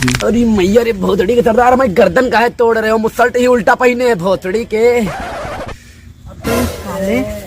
अरे मैया रे भोसड़ी के सरदार, मैं गर्दन काहे तोड़ रहे हो? मुसल्ट ही उल्टा पहने भोसड़ी के। साले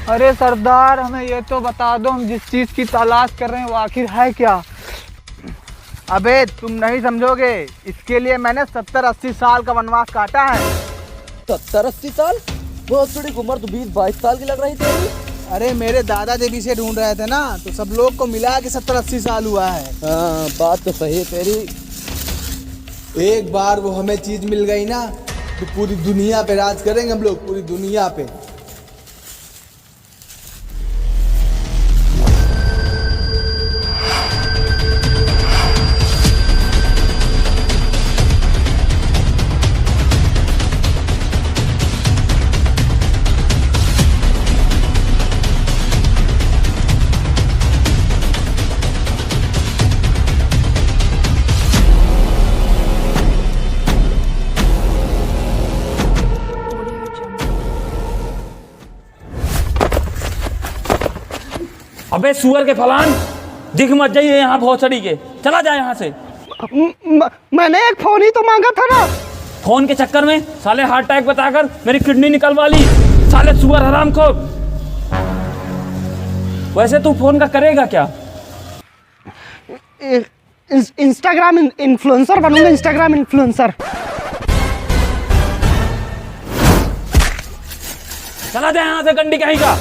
अरे सरदार, हमें ये तो बता दो, हम जिस चीज की तलाश कर रहे हैं वो आखिर है क्या? अबे तुम नहीं समझोगे, इसके लिए मैंने 70-80 साल का वनवास काटा है। 70-80 साल? भोसड़ी की उम्र तो 20-22 साल की लग रही थी। अरे मेरे दादा जब इसे ढूंढ रहे थे ना, तो सब लोग को मिला के 70-80 साल हुआ है। हाँ, बात तो सही है तेरी। एक बार वो हमें चीज मिल गई ना, तो पूरी दुनिया पे राज करेंगे हम लोग, पूरी दुनिया पे। अबे सुअर के फलान, दिख मत जाइए यहाँ भोसड़ी के, चला जाए यहाँ से। मैंने एक फोन ही तो मांगा था ना। फोन के चक्कर में साले हार्ट अटैक बताकर मेरी किडनी निकलवा ली, साले सुअर हरामखोर। वैसे तू फोन का करेगा क्या? इंस्टाग्राम इन्फ्लुएंसर बनूंगा, इंस्टाग्राम इन्फ्लुएंसर। चला जाए यहाँ से गंडी कहीं का।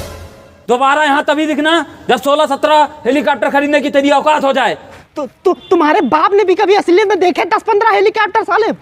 दोबारा यहाँ तभी दिखना जब 16-17 हेलीकॉप्टर खरीदने की तेरी औकात हो जाए। तो तुम्हारे बाप ने भी कभी असलियत में देखे 10-15 हेलीकॉप्टर साले?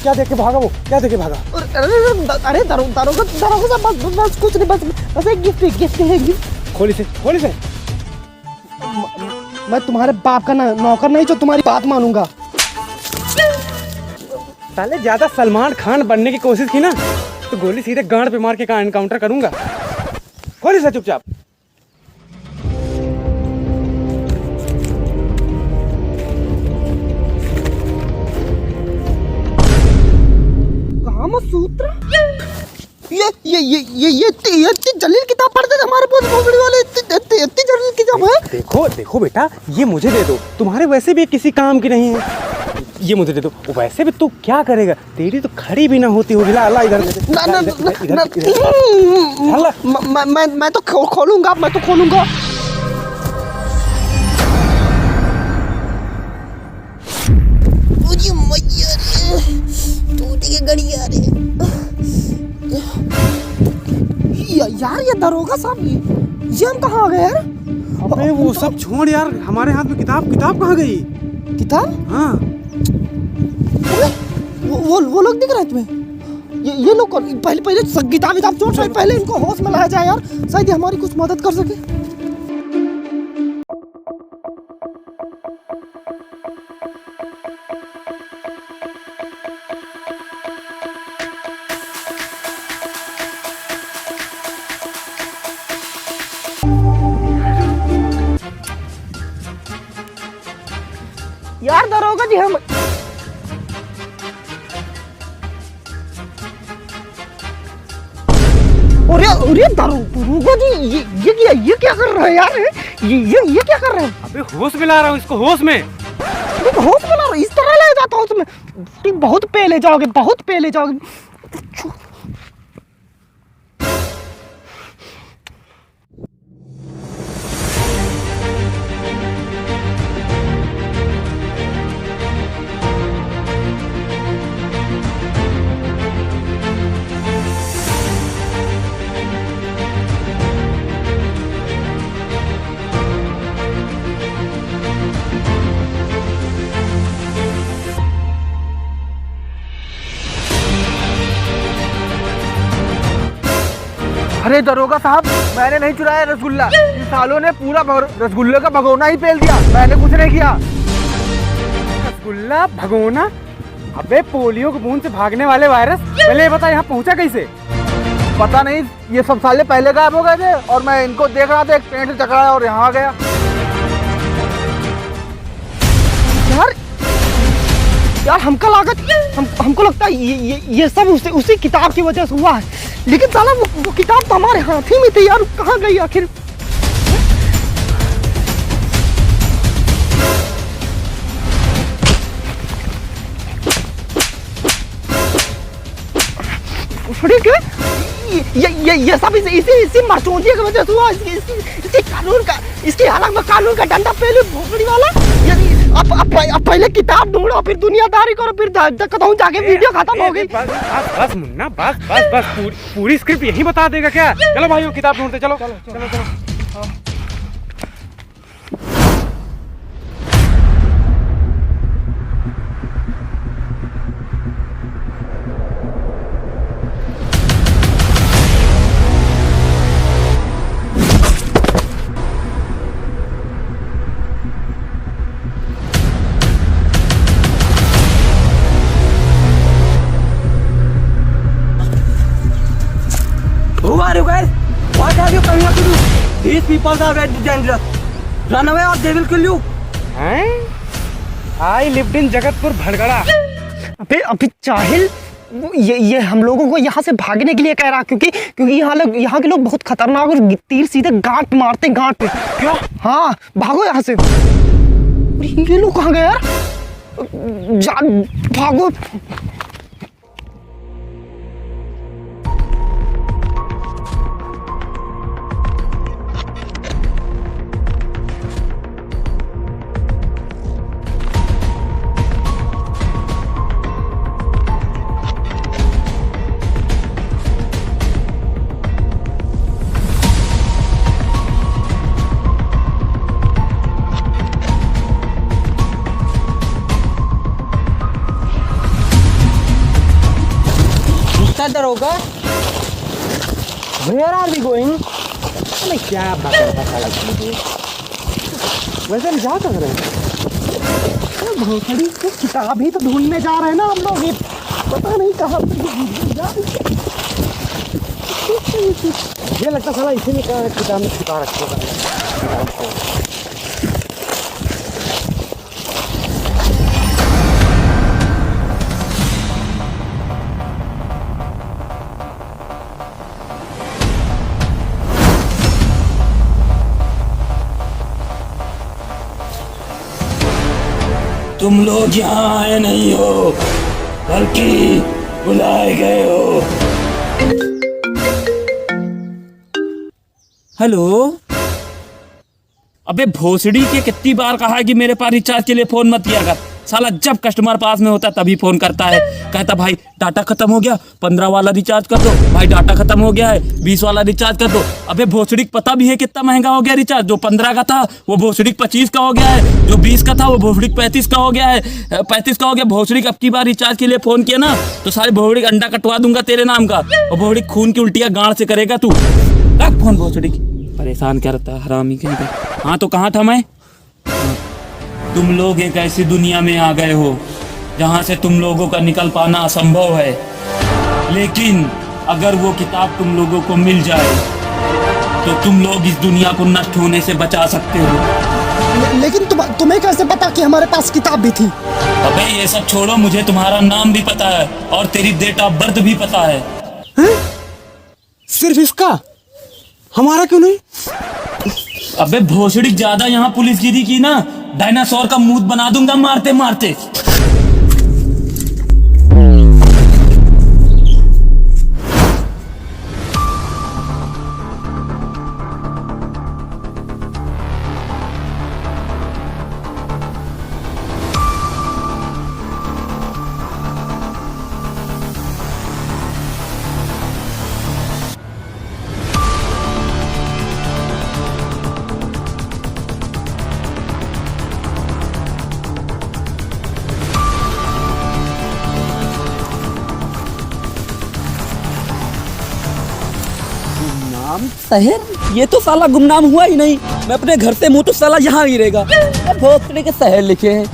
क्या देखे भागा वो? क्या देखे भागा? अरे दारोगा बस कुछ नहीं, बस एक गिफ्ट है। खोली से मैं तुम्हारे बाप का नौकर नहीं जो तुम्हारी बात मानूंगा। साले ज्यादा सलमान खान बनने की कोशिश की ना, तो गोली सीधे गांड पे मार के एनकाउंटर करूंगा। खोली से चुपचाप। सूत्र ये जलील किताब पढ़ते थे हमारे पास, भोसड़ी वाले। इतनी जलील किताब है। देखो बेटा, ये मुझे दे दो, तुम्हारे वैसे भी किसी काम की नहीं है। ये मुझे दे दो। वैसे भी तू क्या करेगा, तेरी तो खड़ी भी ना होती होगी। ला इधर। मैं तो खोलूंगा, यार ये दरोगा साहब, ये हम कहाँ आ गए यार? अबे वो सब छोड़ यार, हमारे हाथ में किताब कहाँ गई? किताब? हाँ, वो लोग दिख रहे हैं तुम्हें? ये लोग पहले किताब छोड़, पहले इनको होश में लाया जाए यार, शायद ये हमारी कुछ मदद कर सके। यार दरोगा जी हम अरे दरोगा जी ये क्या कर रहे हैं यार? ये क्या कर रहे हैं? अबे होश में ला रहा हूँ इसको, होश में। होश में ला रहे, इस तरह ले जाता हूँ तुम्हें, बहुत पे ले जाओगे, बहुत पे ले जाओगे। अरे दरोगा साहब, मैंने नहीं चुराया रसगुल्ला, इन सालों ने पूरा रसगुल्ले का भगोना ही पेल दिया, मैंने कुछ नहीं किया। रसगुल्ला भगोना? अबे पोलियो की बूंद से भागने वाले वायरस, पहले ये बता यहाँ पहुँचा कैसे? पता नहीं, ये सब साले पहले गायब हो गए थे और मैं इनको देख रहा था, एक पेड़ से टकराया और यहाँ आ गया। यार हमको लगता है ये सब उसी किताब की वजह से हुआ है, लेकिन साला वो किताब तो हमारे हाथ ही में थी यार, कहाँ गई आखिर? ये सब इसी मरचोंदिया की वजह से हुआ। इसकी कानून का डंडा पहले भोसड़ी वाला। अब पहले किताब ढूंढो, फिर दुनियादारी करो, फिर कहीं जाके वीडियो खत्म हो गई। बस मुन्ना, बस पूरी स्क्रिप्ट यही बता देगा क्या? चलो भाइयों किताब ढूंढते, चलो चलो चलो चलो। Who are you guys? What are you coming up to do? These people are very dangerous. Run away or they will kill you. हैं? I lived in Jagatpur भड़गड़ा। अबे चाहिल, ये हम लोगों को यहाँ से भागने के लिए कह रहा, क्योंकि यहाँ के लोग बहुत खतरनाक और तीर सीधे गांठ मारते, गांठ पे। क्या? हाँ, भागो यहाँ से। ये लोग कहाँ गए यार? भागो। दरोगा, where are we going? अरे क्या बात पता लगती है। वैसे हम जा कर रहे हैं? भोसड़ी की किताब ही तो ढूंढने जा रहे हैं ना हम लोग, ये पता नहीं कहाँ ये लगता साला इसी में किताब में छिपा रखा है। तुम लोग यहाँ आए नहीं हो, बल्कि बुलाए गए हो। हेलो, अबे भोसड़ी के कितनी बार कहा है कि मेरे पास रिचार्ज के लिए फोन मत किया कर। साला जब कस्टमर पास में होता तभी फोन करता है, कहता भाई डाटा खत्म हो गया, 15 वाला रिचार्ज कर दो, भाई डाटा खत्म हो गया है, 20 वाला रिचार्ज कर दो। अबे भोसड़ी पता भी है कितना महंगा हो गया रिचार्ज? जो 15 का था वो भोसड़ी 25 का हो गया है, जो 20 का था वो भोसड़ी 35 का हो गया है, 35 का हो गया। भोसड़ी अब की बार रिचार्ज के लिए फोन किया ना तो सारे भोसड़ी अंडा कटवा दूंगा तेरे नाम का, और भोसड़ी खून की उल्टियां गांड से करेगा तू। रख फोन भोसड़ी, परेशान क्या रहता है हरामी कहीं का। हाँ तो कहाँ था मैं? तुम लोग एक ऐसी दुनिया में आ गए हो जहाँ से तुम लोगों का निकल पाना असंभव है, लेकिन अगर वो किताब तुम लोगों को मिल जाए तो तुम लोग इस दुनिया को नष्ट होने से बचा सकते हो। लेकिन तुम्हें कैसे पता कि हमारे पास किताब भी थी? अबे ये सब छोड़ो, मुझे तुम्हारा नाम भी पता है और तेरी डेट ऑफ बर्थ भी पता है। हैं? सिर्फ इसका? हमारा क्यों नहीं? अबे भोसड़ी, ज्यादा यहाँ पुलिसगिरी की ना, डायनासोर का मुंह बना दूंगा मारते मारते। शहर? ये तो साला गुमनाम हुआ ही नहीं। मैं अपने घर से मुंह तो साला यहाँ ही रहेगा। भोसड़ी के शहर लिखे हैं,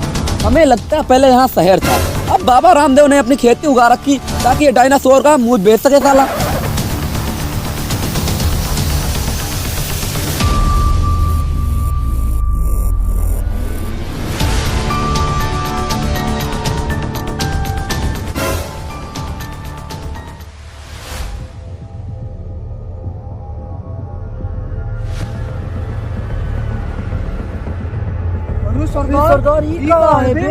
हमें लगता है पहले यहाँ शहर था। अब बाबा रामदेव ने अपनी खेती उगा रखी ताकि ये डायनासोर का मुंह बेच सके साला। सरदार ये कहाँ है बे?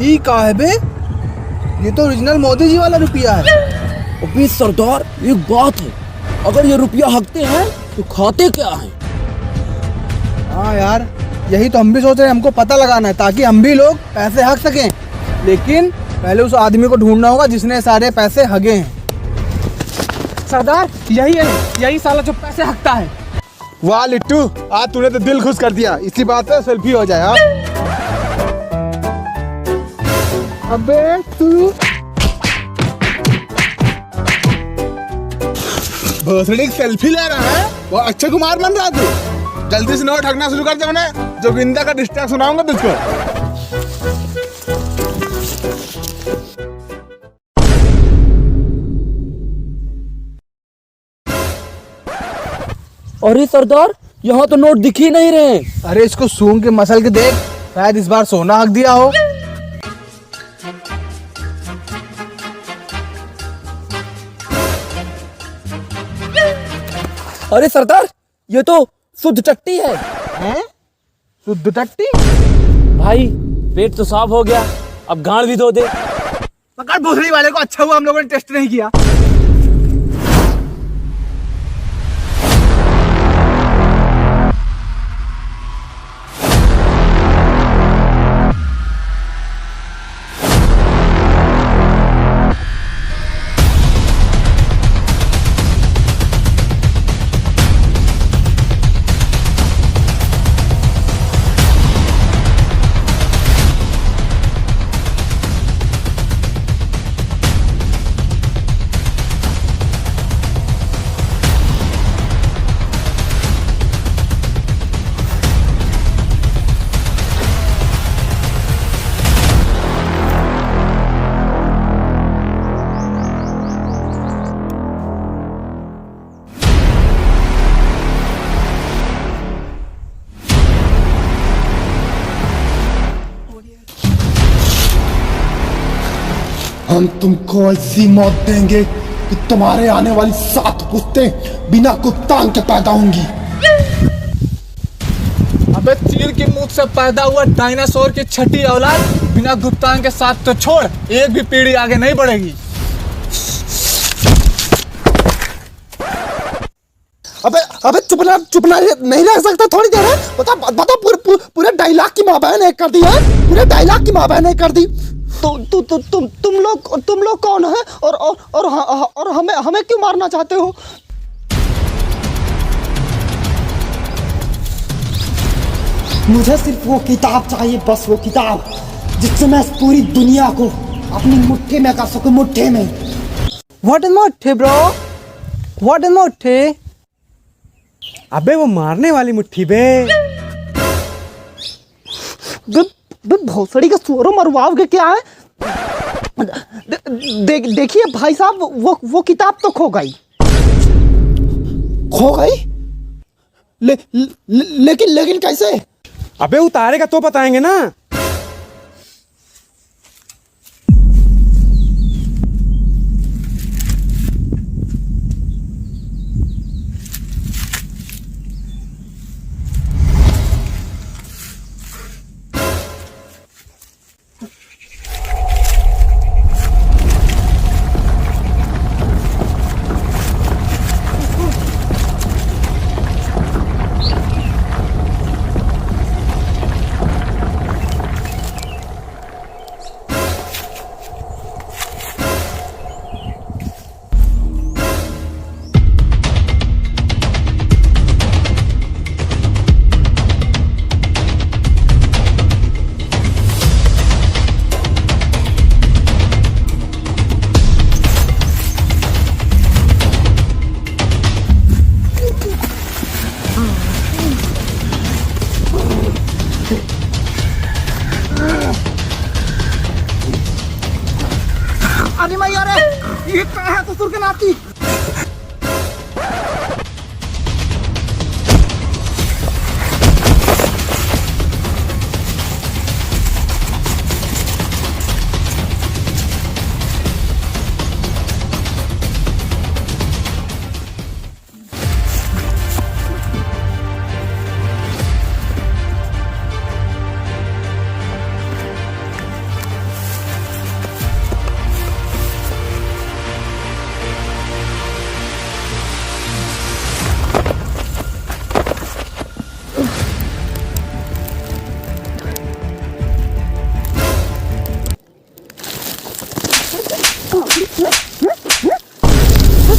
ई का है बे? ये तो ओरिजिनल मोदी जी वाला रुपया है। अबे सरदार एक बात है, अगर ये रुपया हकते हैं तो खाते क्या है? हाँ यार, यही तो हम भी सोच रहे हैं, हमको पता लगाना है ताकि हम भी लोग पैसे हक सकें। लेकिन पहले उस आदमी को ढूंढना होगा जिसने सारे पैसे हगे हैं। सरदार यही है, यही साला जो पैसे हकता है। वाह लिट्टू, आज तूने तो दिल खुश कर दिया। इसी बात पे सेल्फी हो जाए। हाँ? अबे तू भोसड़ी सेल्फी ले रहा है? वो अक्षय कुमार बन रहा तू। जल्दी से नोट ठगना शुरू कर दे, मैंने जोगिंदा का डिस्ट्रैक्ट सुनाऊंगा तुझको। अरे सरदार यहाँ तो नोट दिख ही नहीं रहे। अरे इसको सूंघ के मसल के देख, शायद इस बार सोना हक दिया हो। अरे सरदार ये तो शुद्ध टट्टी है। हैं? शुद्ध टट्टी? भाई पेट तो साफ हो गया, अब गांड भी धो दे। पकड़ भोसड़ी वाले को। अच्छा हुआ हम लोगों ने टेस्ट नहीं किया। हम तुमको ऐसी मौत देंगे कि तुम्हारे आने वाली 7 पुश्तें बिना कुत्तान के पैदा होंगी। अबे चील की मुख से पैदा हुआ डायनासोर की छठी औलाद बिना गुप्तान के साथ तो छोड़, एक भी पीढ़ी आगे नहीं बढ़ेगी। अबे चुप ना नहीं रह सकता थोड़ी देर है। बता पूरे डायलॉग की माँ बहन एक कर दी है। पूरे डायलॉग की माँ बहन एक कर दी। तुम लोग कौन है और हमें क्यों मारना चाहते हो? मुझे सिर्फ वो किताब चाहिए, बस वो किताब जिससे मैं इस पूरी दुनिया को अपनी मुट्ठी में कर सकूं, मुट्ठी में। व्हाट इज मुट्ठी ब्रो? व्हाट इज मुट्ठी? अबे वो मारने वाली मुट्ठी बे। भोसड़ी का सुअरों मरवाओगे क्या है? देखिए भाई साहब, वो किताब तो खो गई। खो गई? लेकिन कैसे? अबे उतारेगा तो बताएंगे ना। अरे मैं यार, ये क्या है ससुर के नाती?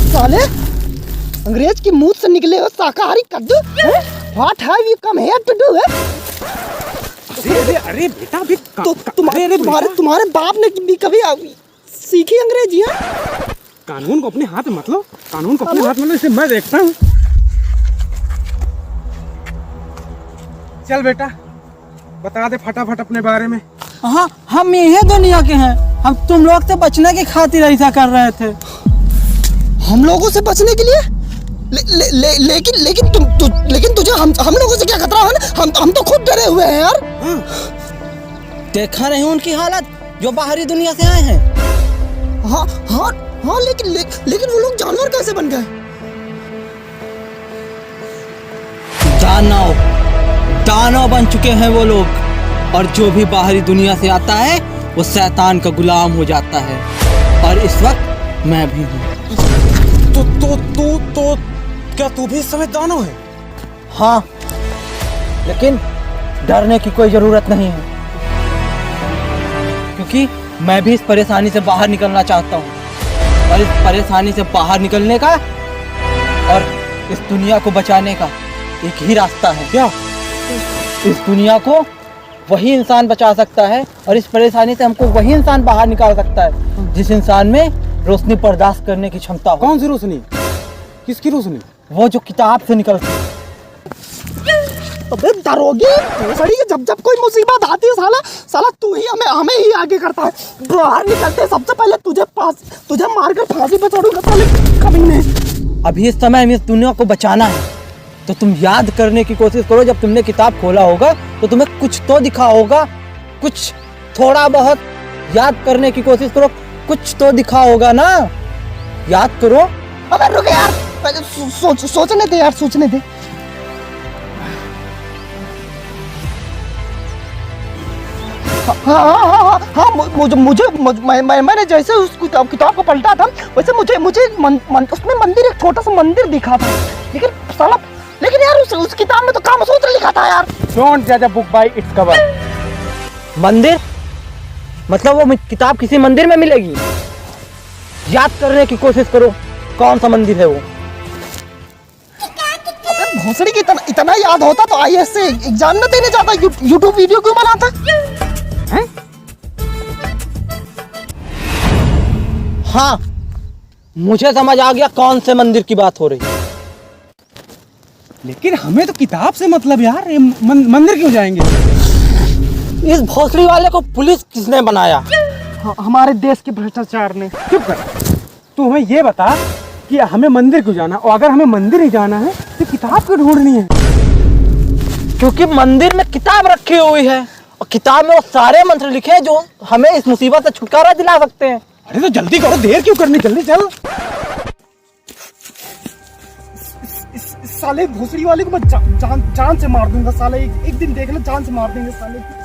साले अंग्रेज की मुंह से निकले हो शाकाहारी कद्दू। What have you come here to do? अरे बेटा भी तो तुम्हारे बाप ने भी कभी सीखी अंग्रेजी है? कानून को अपने हाथ में मत लो, कानून को अपने हाथ में लो, इसे मैं देखता हूँ। चल बेटा बता दे फटाफट अपने बारे में। हाँ, हम यही दुनिया के हैं। हम तुम लोग से बचने की खातिर ऐसा कर रहे थे। हम लोगों से बचने के लिए? लेकिन तुझे हम लोगों से क्या खतरा है ना? हम तो खुद डरे हुए हैं यार। देखा नहीं उनकी हालत जो बाहरी दुनिया से आए हैं? हाँ, लेकिन वो लोग जानवर कैसे बन गए? दानव बन चुके हैं वो लोग, और जो भी बाहरी दुनिया से आता है वो शैतान का गुलाम हो जाता है, और इस वक्त मैं भी हूँ। तो क्या तू भी इस समय दानव है? हाँ, लेकिन डरने की कोई जरूरत नहीं है, क्योंकि मैं भी इस परेशानी से बाहर निकलना चाहता हूँ, और इस परेशानी से बाहर निकलने का और इस दुनिया को बचाने का एक ही रास्ता है। क्या? इस दुनिया को वही इंसान बचा सकता है, और इस परेशानी से हमको वही इंसान बाहर निकाल सकता है जिस इंसान में रोशनी बर्दाश्त करने की क्षमता हो। कौन सी रोशनी? किसकी रोशनी? वो जो किताब से निकलती है। अबे दरोगे, भोसड़ी, जब कोई मुसीबत आती है साला तू ही हमें ही आगे करता है। बाहर निकलते सबसे पहले तुझे मारकर फांसी पे चढ़ूंगा साले कमीने। अभी इस समय हमें इस दुनिया को बचाना है, तो तुम याद करने की कोशिश करो। जब तुमने किताब खोला होगा तो तुम्हें कुछ तो दिखा होगा, कुछ थोड़ा बहुत याद करने की कोशिश करो, कुछ तो दिखा होगा ना, याद करो। अबे रुक यार, पहले सोचने दे यार, सोचने दे। हाँ, मैंने जैसे उस किताब को पलटा था वैसे मुझे उसमें मंदिर, एक छोटा सा मंदिर दिखा था, लेकिन यार उस किताब में तो कामसूत्र लिखा था यार। डोंट जज a book by its cover. मंदिर मतलब वो किताब किसी मंदिर में मिलेगी? याद करने की कोशिश करो, कौन सा मंदिर है वो? अबे भोसड़ी की इतना याद होता तो आईएएस से एग्जाम न देने जाता, यूट्यूब वीडियो क्यों बनाता? हाँ, मुझे समझ आ गया कौन से मंदिर की बात हो रही है। लेकिन हमें तो किताब से मतलब यार, ये मंदिर क्यों जाएंगे? इस भोसड़ी वाले को पुलिस किसने बनाया? हमारे देश के भ्रष्टाचार ने। चुप कर। तू हमें ये बता कि हमें मंदिर क्यों जाना, और अगर हमें मंदिर ही जाना है तो किताब क्यों ढूंढनी है? क्योंकि मंदिर में किताब रखी हुई है और किताब में वो सारे मंत्र लिखे हैं जो हमें इस मुसीबत से छुटकारा दिला सकते हैं। अरे तो जल्दी करो, देर क्यों करनी, जल्दी चल। इस साले भोसड़ी वाले को मैं जान से मार दूंगा साले। एक दिन देख ले, जान से मार देंगे साले।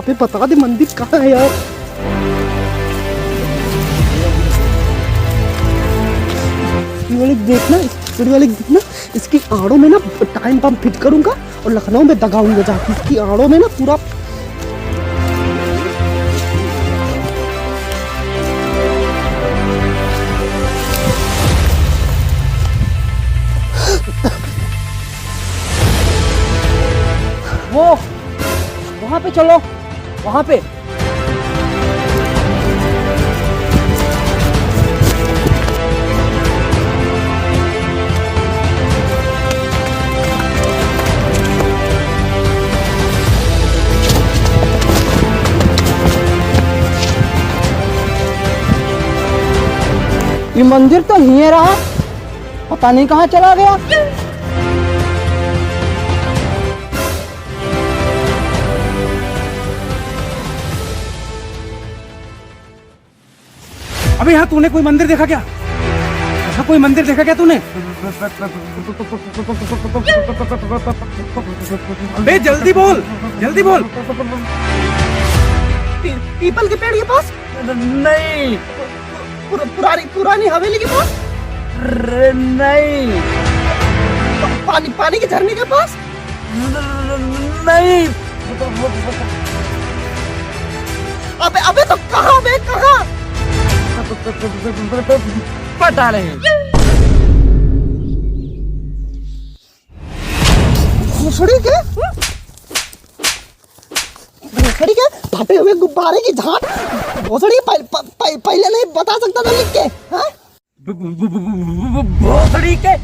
अबे बता दे मंदिर कहाँ है यार। देखना इसकी आड़ों में ना टाइम बम फिट करूंगा और लखनऊ में दगाऊंगा जाके इसकी आड़ों में ना पूरा। वो वहां पे चलो, वहां पे। ये मंदिर तो यहीं रहा, पता नहीं कहाँ चला गया। अबे यहाँ तूने कोई मंदिर देखा क्या? यहाँ कोई मंदिर देखा क्या तूने? अबे जल्दी बोल, जल्दी बोल। पीपल के पेड़ के पास? नहीं। पुरानी हवेली के पास? नहीं। पानी के झरने के पास? नहीं। अबे तो कहाँ बे, कहाँ? पता नहीं। भोसड़ी के फटे हुए गुब्बारे की झाट। भोसड़ी पहले नहीं बता सकता था लिख के? हाँ? भोसड़ी के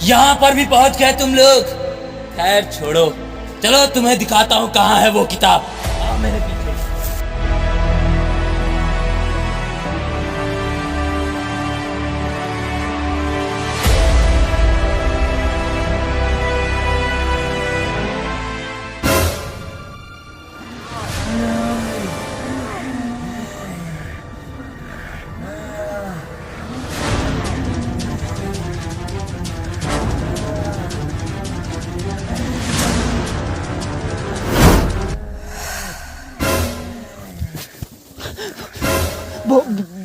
यहाँ पर भी पहुंच गए तुम लोग। खैर छोड़ो, चलो तुम्हें दिखाता हूँ कहाँ है वो किताब। आओ मेरे पीछे।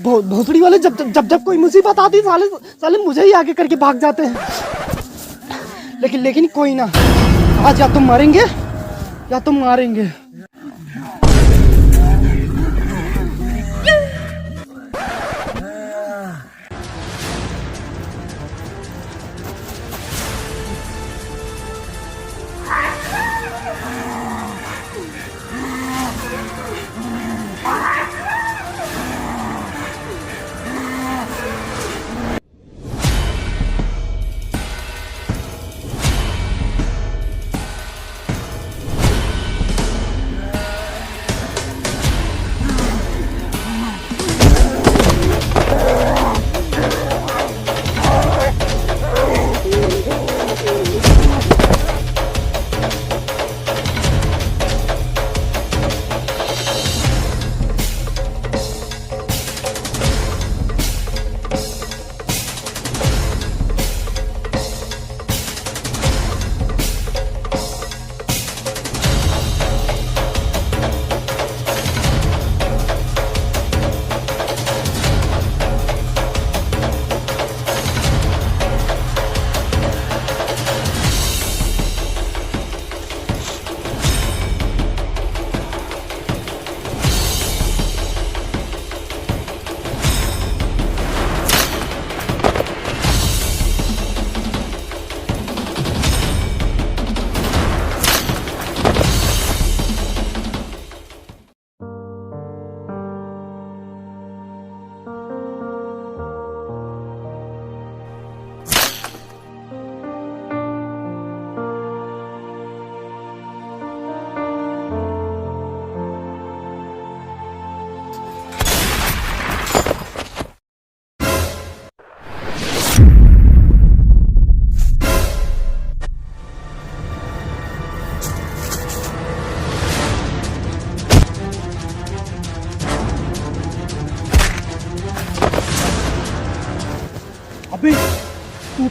भोसड़ी वाले जब कोई मुसीबत आती साले मुझे ही आगे करके भाग जाते हैं। लेकिन कोई ना, आज या तुम मरेंगे या तुम मारेंगे।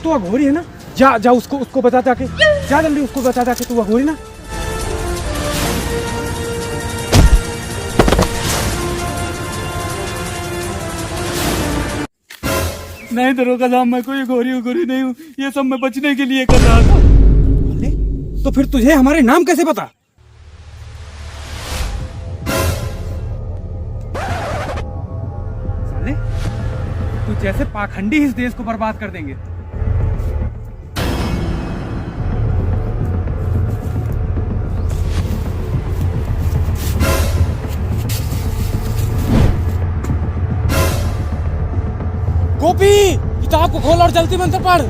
तो अघोरी है ना? जा जा उसको बता जाके, जा जल्दी उसको बता जाके, तू अघोरी ना? नहीं दरोगा साहब, मैं कोई गोरी नहीं हूँ, ये सब मैं बचने के लिए कर रहा था। अरे तो फिर तुझे हमारे नाम कैसे पता? साले तू जैसे पाखंडी इस देश को बर्बाद कर देंगे। गोपी, किताब को खोल और जल्दी मंत्र पढ़।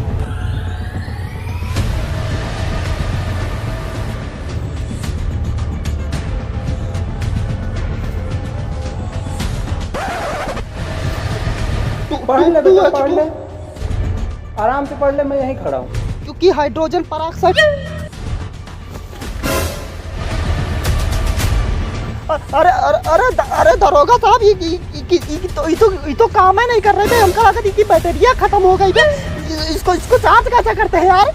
पढ़ ले बेटा, पढ़ ले, आराम से पढ़ ले, मैं यहीं खड़ा हूँ। क्योंकि हाइड्रोजन पेरोक्साइड अरे अरे अरे अरे दरोगा साहब, ये तो काम है नहीं कर रहे थे। हमको लगा कि बैटरिया खत्म हो गई है। इसको चार्ज कैसे करते हैं यार?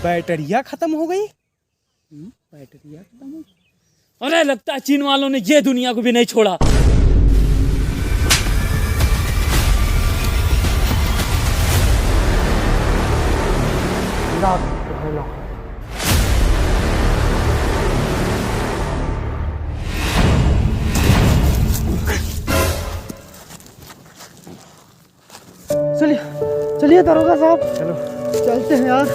बैटरिया खत्म हो गई? अरे लगता है चीन वालों ने ये दुनिया को भी नहीं छोड़ा। चलिए चलिए दरोगा साहब, चलो चलते हैं यार।